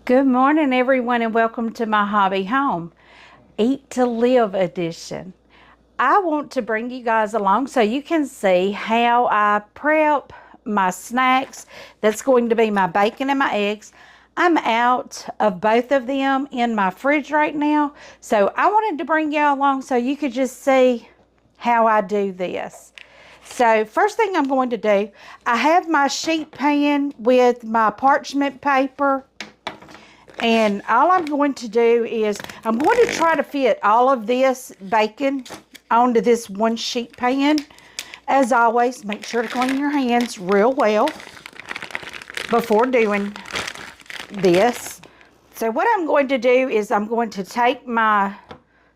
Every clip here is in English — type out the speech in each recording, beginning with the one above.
Good morning, everyone, and welcome to my hobby home, Eat to Live edition. I want to bring you guys along so you can see how I prep my snacks. That's going to be my bacon and my eggs. I'm out of both of them in my fridge right now, so I wanted to bring y'all along so you could just see how I do this. So first thing I'm going to do, I have my sheet pan with my parchment paper. And all I'm going to do is I'm going to try to fit all of this bacon onto this one sheet pan. As always, make sure to clean your hands real well before doing this. So what I'm going to do is I'm going to take my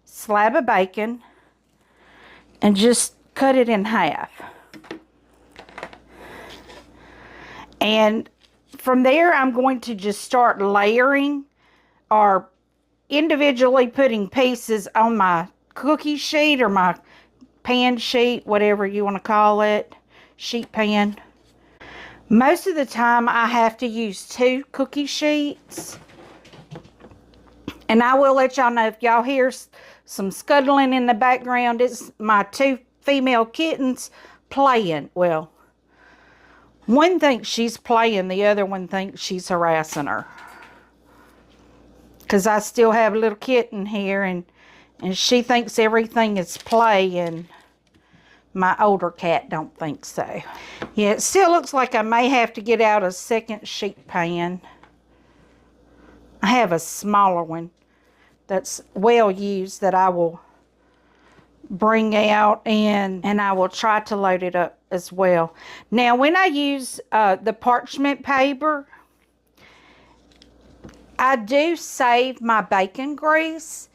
slab of bacon and just cut it in half. And from there, I'm going to just start layering or individually putting pieces on my cookie sheet or my pan sheet, whatever you want to call it, sheet pan. Most of the time, I have to use 2 cookie sheets. And I will let y'all know if y'all hear some scuttling in the background, it's my 2 female kittens playing. Well, one thinks she's playing, the other one thinks she's harassing her. Because I still have a little kitten here, and she thinks everything is play, and my older cat don't think so. Yeah, it still looks like I may have to get out a second sheet pan. I have a smaller one that's well used that I will bring out, and I will try to load it up as well. Now, when I use the parchment paper, I do save my bacon grease,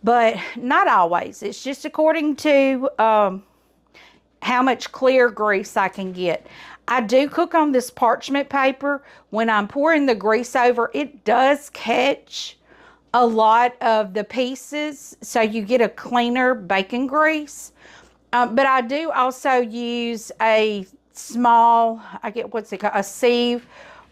but not always. It's just according to how much clear grease I can get. I do cook on this parchment paper. When I'm pouring the grease over, it does catch a lot of the pieces, so you get a cleaner bacon grease. But I do also use a small, I get what's it called, a sieve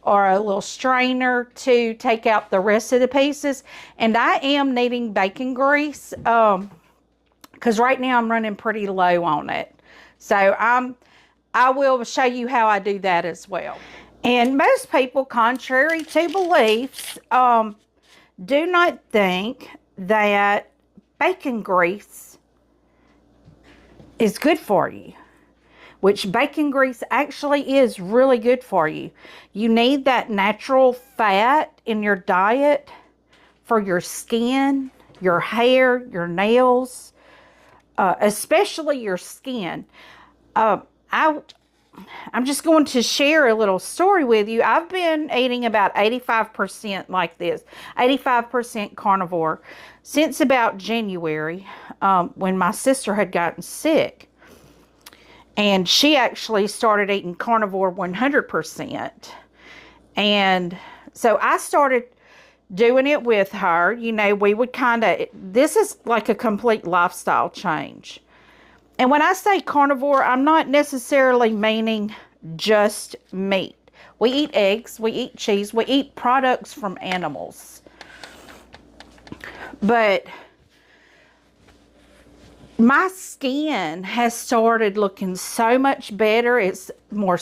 or a little strainer to take out the rest of the pieces. And I am needing bacon grease because right now I'm running pretty low on it. So I will show you how I do that as well. And most people, contrary to beliefs, do not think that bacon grease is good for you, which bacon grease actually is really good for you. You need that natural fat in your diet for your skin, your hair, your nails, especially your skin. I'm just going to share a little story with you. I've been eating about 85% like this, 85% carnivore, since about January, when my sister had gotten sick. And she actually started eating carnivore 100%. And so I started doing it with her. You know, we would this is like a complete lifestyle change. And when I say carnivore, I'm not necessarily meaning just meat. We eat eggs, we eat cheese, we eat products from animals. But my skin has started looking so much better. It's more,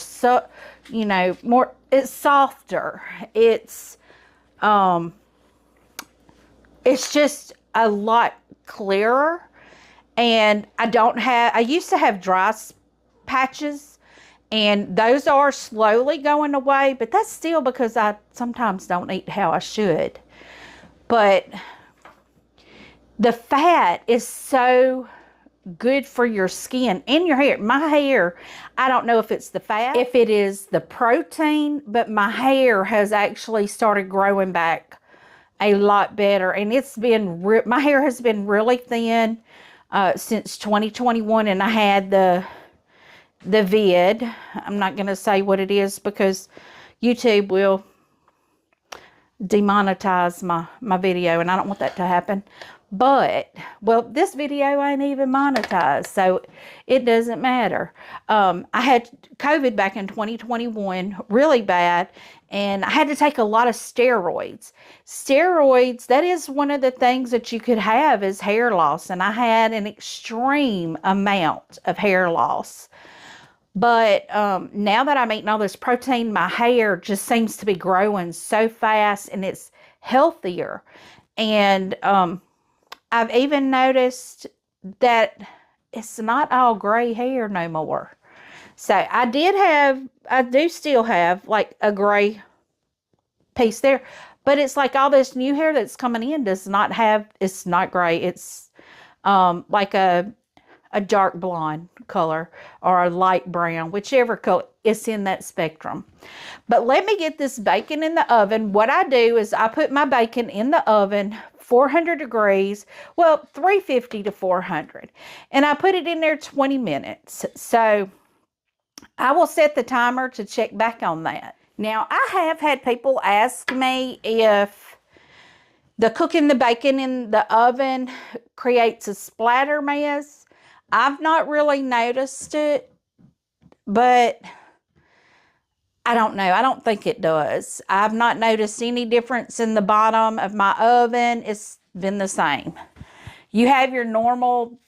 it's softer. It's just a lot clearer. And I used to have dry patches, and those are slowly going away, but that's still because I sometimes don't eat how I should. But the fat is so good for your skin and your hair. My hair, I don't know if it's the fat, if it is the protein, but my hair has actually started growing back a lot better. And it's been, my hair has been really thin since 2021, and I had the vid. I'm not going to say what it is because YouTube will demonetize my video, and I don't want that to happen. But, well, this video ain't even monetized, so it doesn't matter. I had COVID back in 2021, really bad, and I had to take a lot of steroids. Steroids, that is one of the things that you could have is hair loss, and I had an extreme amount of hair loss. But now that I'm eating all this protein, my hair just seems to be growing so fast, and it's healthier. And I've even noticed that it's not all gray hair no more. So I do still have like a gray piece there, but it's like all this new hair that's coming in does not have, it's not gray. It's like a dark blonde color or a light brown, whichever color. It's in that spectrum. But let me get this bacon in the oven. What I do is I put my bacon in the oven, 400 degrees, well, 350 to 400. And I put it in there 20 minutes. So I will set the timer to check back on that. Now, I have had people ask me if the cooking the bacon in the oven creates a splatter mess. I've not really noticed it, but I don't know. I don't think it does. I've not noticed any difference in the bottom of my oven. It's been the same. You have your normal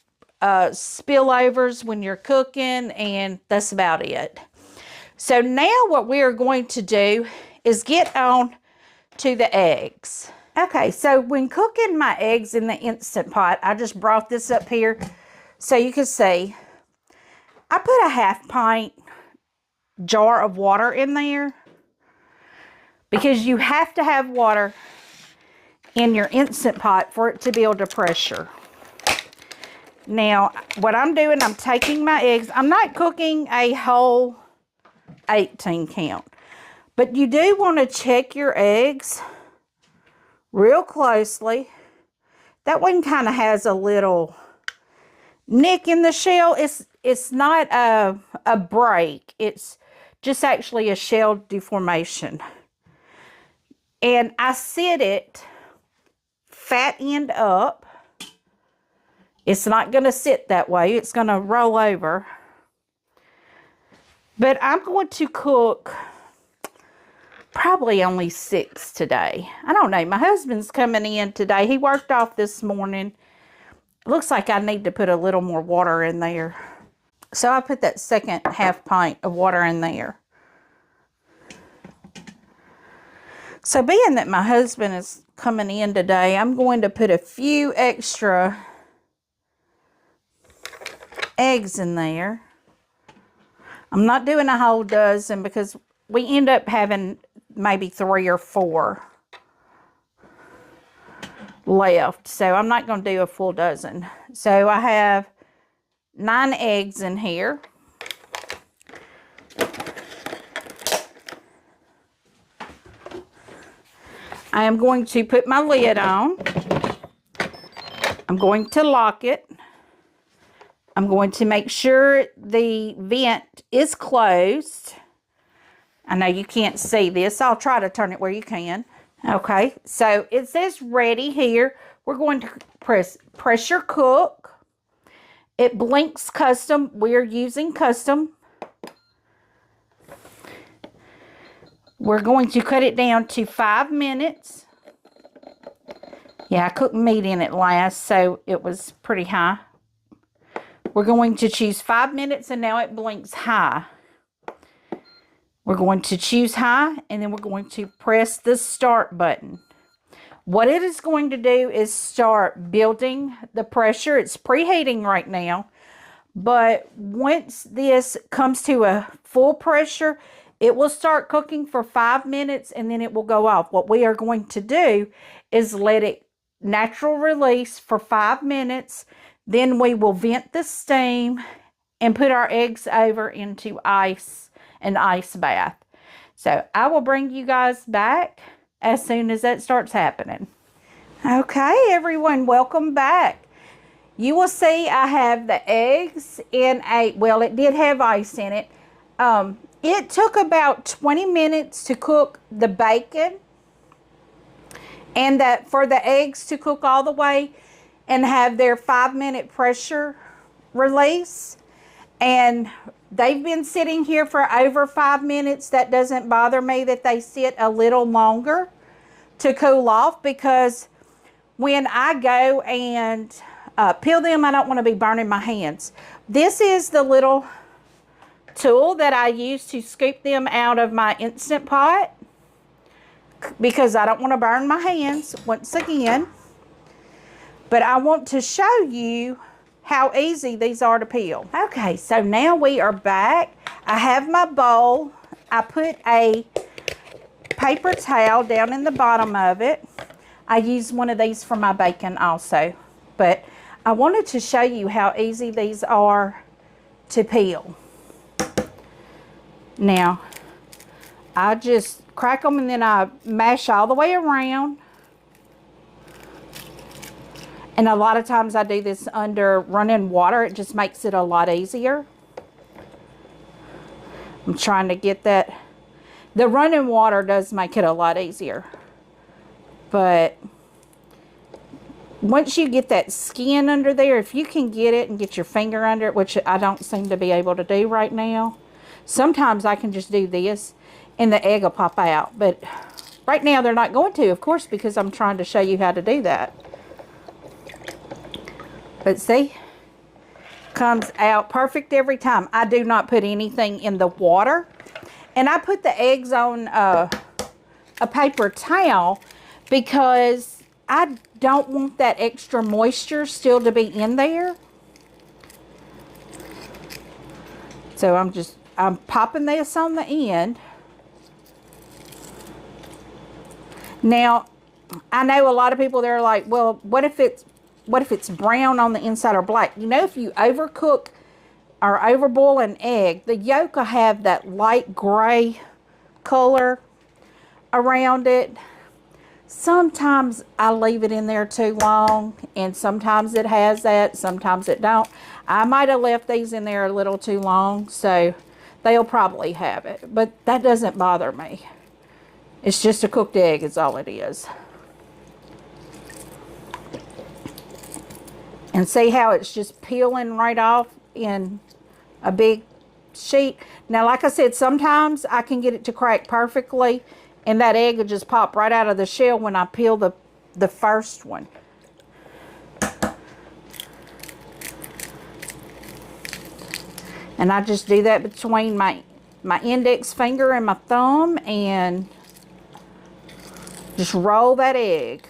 spillovers when you're cooking, and that's about it. So now what we are going to do is get on to the eggs. Okay, so when cooking my eggs in the Instant Pot, I just brought this up here so you can see. I put a 1/2 pint jar of water in there because you have to have water in your Instant Pot for it to be able to pressure. Now, what I'm doing, I'm taking my eggs. I'm not cooking a whole 18 count, but you do want to check your eggs real closely. That one kind of has a little nick in the shell. It's not a break. It's just actually a shell deformation. And I sit it fat end up. It's not going to sit that way. It's going to roll over. But I'm going to cook probably only 6 today. I don't know. My husband's coming in today. He worked off this morning. It looks like I need to put a little more water in there. So I put that second 1/2 pint of water in there. So being that my husband is coming in today, I'm going to put a few extra eggs in there. I'm not doing a whole dozen because we end up having maybe 3 or 4 left. So I'm not going to do a full dozen. So I have 9 eggs in here. I am going to put my lid on. I'm going to lock it. I'm going to make sure the vent is closed. I know you can't see this. I'll try to turn it where you can. Okay, so it says ready here. We're going to press pressure cook. It blinks custom. We're using custom. We're going to cut it down to 5 minutes. Yeah, I cooked meat in it last, so it was pretty high. We're going to choose 5 minutes, and now it blinks high. We're going to choose high, and then we're going to press the start button. What it is going to do is start building the pressure. It's preheating right now, but once this comes to a full pressure, it will start cooking for 5 minutes, and then it will go off. What we are going to do is let it natural release for 5 minutes. Then we will vent the steam and put our eggs over into an ice bath. So I will bring you guys back as soon as that starts happening. Okay, everyone, welcome back. You will see I have the eggs in it did have ice in it. It took about 20 minutes to cook the bacon, and that for the eggs to cook all the way and have their 5-minute pressure release. And they've been sitting here for over 5 minutes. That doesn't bother me that they sit a little longer to cool off, because when I go and peel them, I don't want to be burning my hands. This is the little tool that I use to scoop them out of my Instant Pot, because I don't want to burn my hands once again. But I want to show you how easy these are to peel. Okay, so now we are back. I have my bowl. I put a paper towel down in the bottom of it. I use one of these for my bacon also. But I wanted to show you how easy these are to peel. Now, I just crack them and then I mash all the way around. And a lot of times I do this under running water. It just makes it a lot easier. I'm trying to get that. The running water does make it a lot easier. But once you get that skin under there, if you can get it and get your finger under it, which I don't seem to be able to do right now. Sometimes I can just do this and the egg will pop out. But right now they're not going to, of course, because I'm trying to show you how to do that. But see, comes out perfect every time. I do not put anything in the water. And I put the eggs on a paper towel because I don't want that extra moisture still to be in there. So I'm popping this on the end. Now, I know a lot of people, they're like, well, what if it's brown on the inside or black? You know, if you overcook or overboil an egg, the yolk will have that light gray color around it. Sometimes I leave it in there too long, and sometimes it has that, sometimes it don't. I might have left these in there a little too long, so they'll probably have it. But that doesn't bother me. It's just a cooked egg is all it is. And see how it's just peeling right off in a big sheet. Now, like I said, sometimes I can get it to crack perfectly, and that egg will just pop right out of the shell when I peel the first one. And I just do that between my index finger and my thumb, and just roll that egg.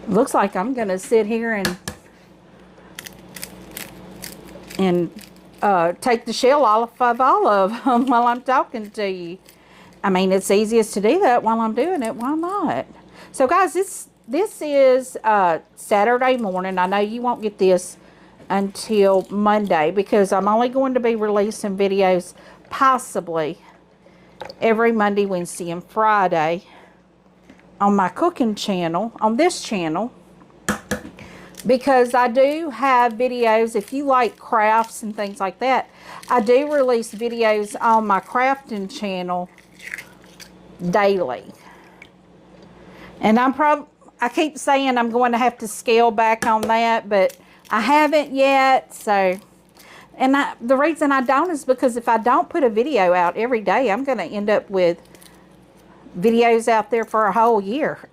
Looks like I'm going to sit here and take the shell off of all of them while I'm talking to you. I mean, it's easiest to do that while I'm doing it. Why not? So, guys, this is Saturday morning. I know you won't get this until Monday because I'm only going to be releasing videos possibly every Monday, Wednesday, and Friday on my cooking channel, on this channel, because I do have videos. If you like crafts and things like that, I do release videos on my crafting channel daily. And I keep saying I'm going to have to scale back on that, but I haven't yet. So, and the reason I don't is because if I don't put a video out every day, I'm going to end up with videos out there for a whole year.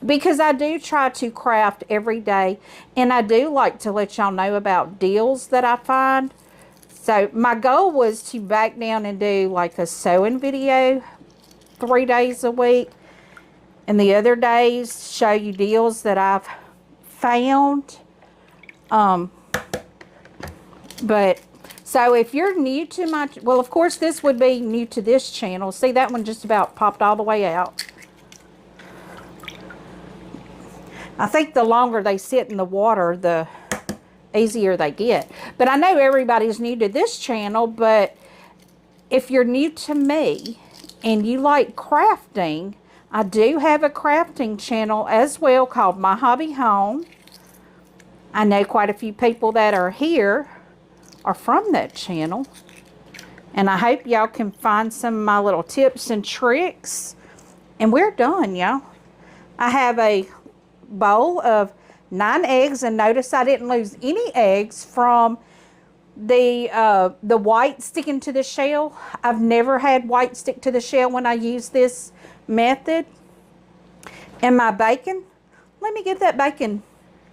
Because I do try to craft every day, and I do like to let y'all know about deals that I find. So my goal was to back down and do like a sewing video 3 days a week, and the other days show you deals that I've found. But so if you're new to my, well, of course this would be new to this channel. See, that one just about popped all the way out. I think the longer they sit in the water, the easier they get. But I know everybody's new to this channel, but if you're new to me and you like crafting, I do have a crafting channel as well called My Hobby Home. I know quite a few people that are here are from that channel, and I hope y'all can find some of my little tips and tricks. And we're done, y'all. I have a bowl of 9 eggs, and notice I didn't lose any eggs from the white sticking to the shell. I've never had white stick to the shell when I use this method. And my bacon, let me get that bacon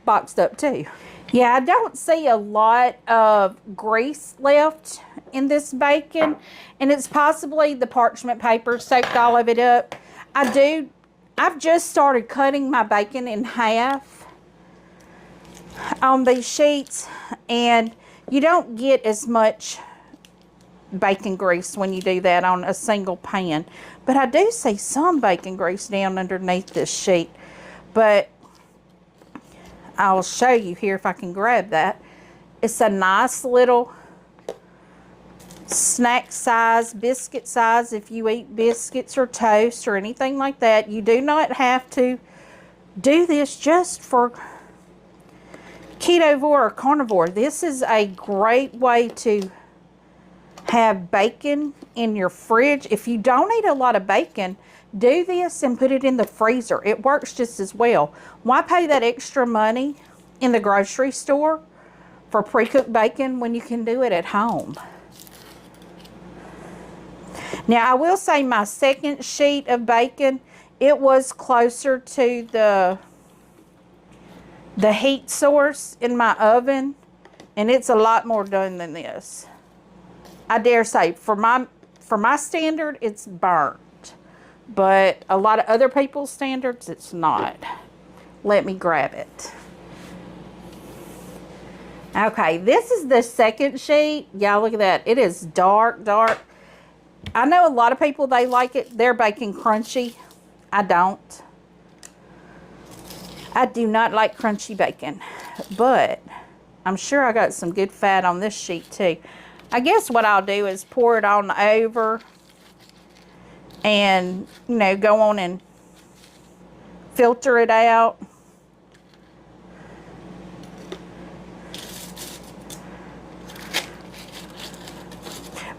boxed up too. Yeah, I don't see a lot of grease left in this bacon, and it's possibly the parchment paper soaked all of it up. I've just started cutting my bacon in half on these sheets, and you don't get as much bacon grease when you do that on a single pan. But I do see some bacon grease down underneath this sheet. But I'll show you here if I can grab that. It's a nice little snack size, biscuit size. If you eat biscuits or toast or anything like that, you do not have to do this just for Ketovore or Carnivore. This is a great way to have bacon in your fridge. If you don't eat a lot of bacon, do this and put it in the freezer. It works just as well. Why pay that extra money in the grocery store for pre-cooked bacon when you can do it at home? Now, I will say my second sheet of bacon, it was closer to the heat source in my oven, and it's a lot more done than this. I dare say for my standard, it's burnt, but a lot of other people's standards, it's not. Let me grab it. Okay, this is the second sheet. Y'all, look at that. It is dark, dark. I know a lot of people, they like it, their bacon crunchy. I don't. I do not like crunchy bacon, but I'm sure I got some good fat on this sheet too. I guess what I'll do is pour it on over and, you know, go on and filter it out.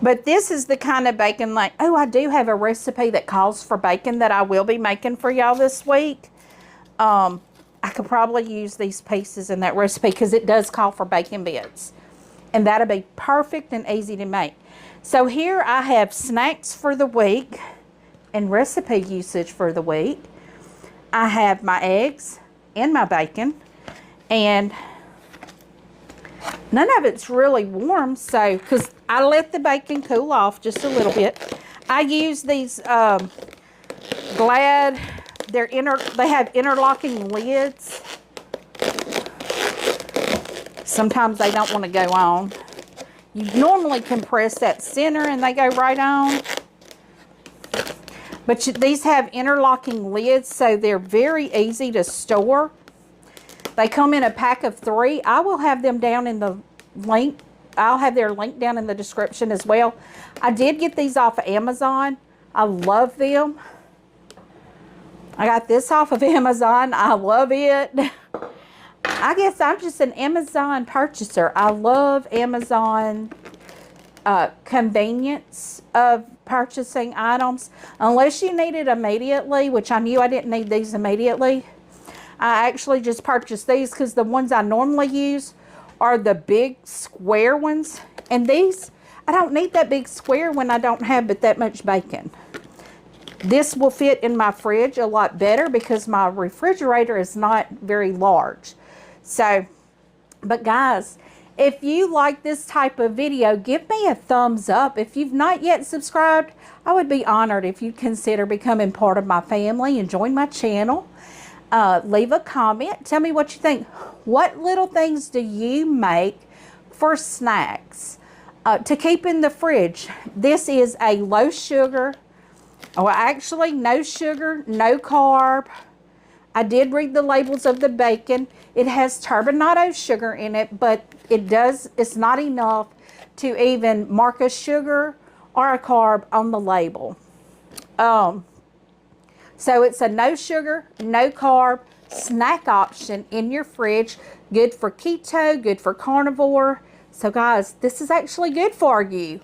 But this is the kind of bacon, like, oh, I do have a recipe that calls for bacon that I will be making for y'all this week. I could probably use these pieces in that recipe because it does call for bacon bits. And that'll be perfect and easy to make. So here I have snacks for the week and recipe usage for the week. I have my eggs and my bacon. And none of it's really warm, so, because I let the bacon cool off just a little bit. I use these Glad, they have interlocking lids. Sometimes they don't want to go on. You normally can press that center and they go right on. But these have interlocking lids, so they're very easy to store. They come in a pack of 3. I will have them down in the link. I'll have their link down in the description as well. I did get these off of Amazon. I love them. I got this off of Amazon. I love it. I guess I'm just an Amazon purchaser. I love Amazon convenience of purchasing items. Unless you need it immediately, which I knew I didn't need these immediately. I actually just purchased these because the ones I normally use are the big square ones. And these, I don't need that big square when I don't have but that much bacon. This will fit in my fridge a lot better because my refrigerator is not very large. So, but guys, if you like this type of video, give me a thumbs up. If you've not yet subscribed, I would be honored if you'd consider becoming part of my family and join my channel. Leave a comment. Tell me what you think. What little things do you make for snacks to keep in the fridge? This is a low sugar, well, actually no sugar, no carb. I did read the labels of the bacon. It has turbinado sugar in it, but it's not enough to even mark a sugar or a carb on the label. So it's a no sugar, no carb snack option in your fridge. Good for keto, good for carnivore. So guys, this is actually good for you.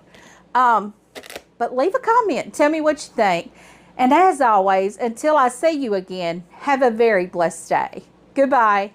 But leave a comment. Tell me what you think. And as always, until I see you again, have a very blessed day. Goodbye.